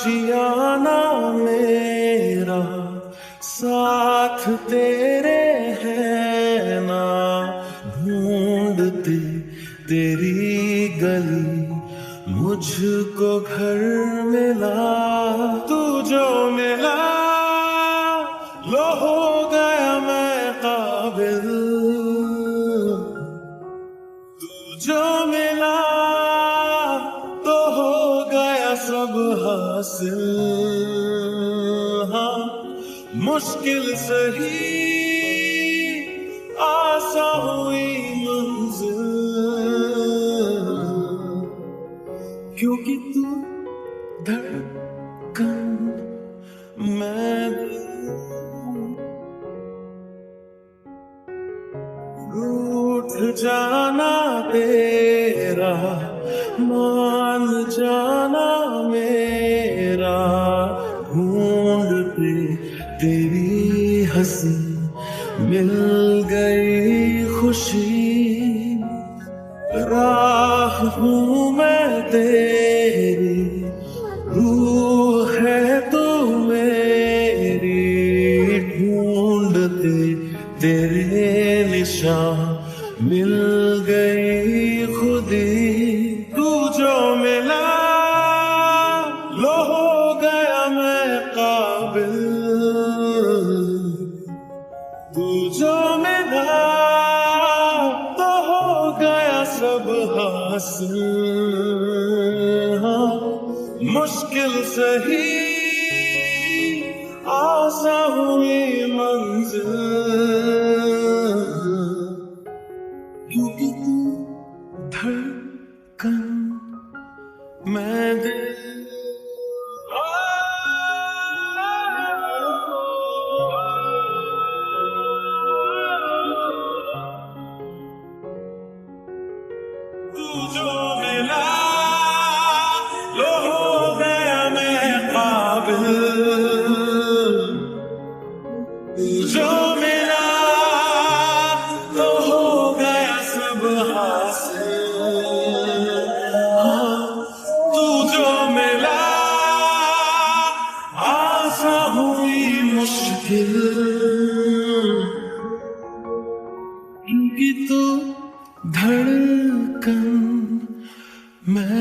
आशियाना मेरा साथ तेरे है ना, ढूंढती तेरी गली मुझको घर मिला। तू जो मिला लो हो गया मैं काबिल, तू जो मिला तो हो गया सब हासिल। हाँ मुश्किल सही आसान हुई मंजिल, क्योंकि तू धड़कन मैं रूठ जाना तेरा मान जाना मेरा, ढूंढते तेरी हंसी मिल गई खुशी। राह हूँ मैं तेरी, रूह है तू मेरी, ढूंढते तेरे निशान मिल गई खुदी। तू जो मिला लो हो गया मैं काबिल, तू जो मिला तो हो गया सब हासिल। हाँ मुश्किल सही आसान हुई मंजिल, क्योंकि तू धड़कन मैं दिल। तू जो मिला लो हो गया मैं काबिल, तू जो मिला तो हो गया सब हासिल। हाँ तू जो मिला आसान हुई मुश्किल, क्योंकि तू धड़कन मैं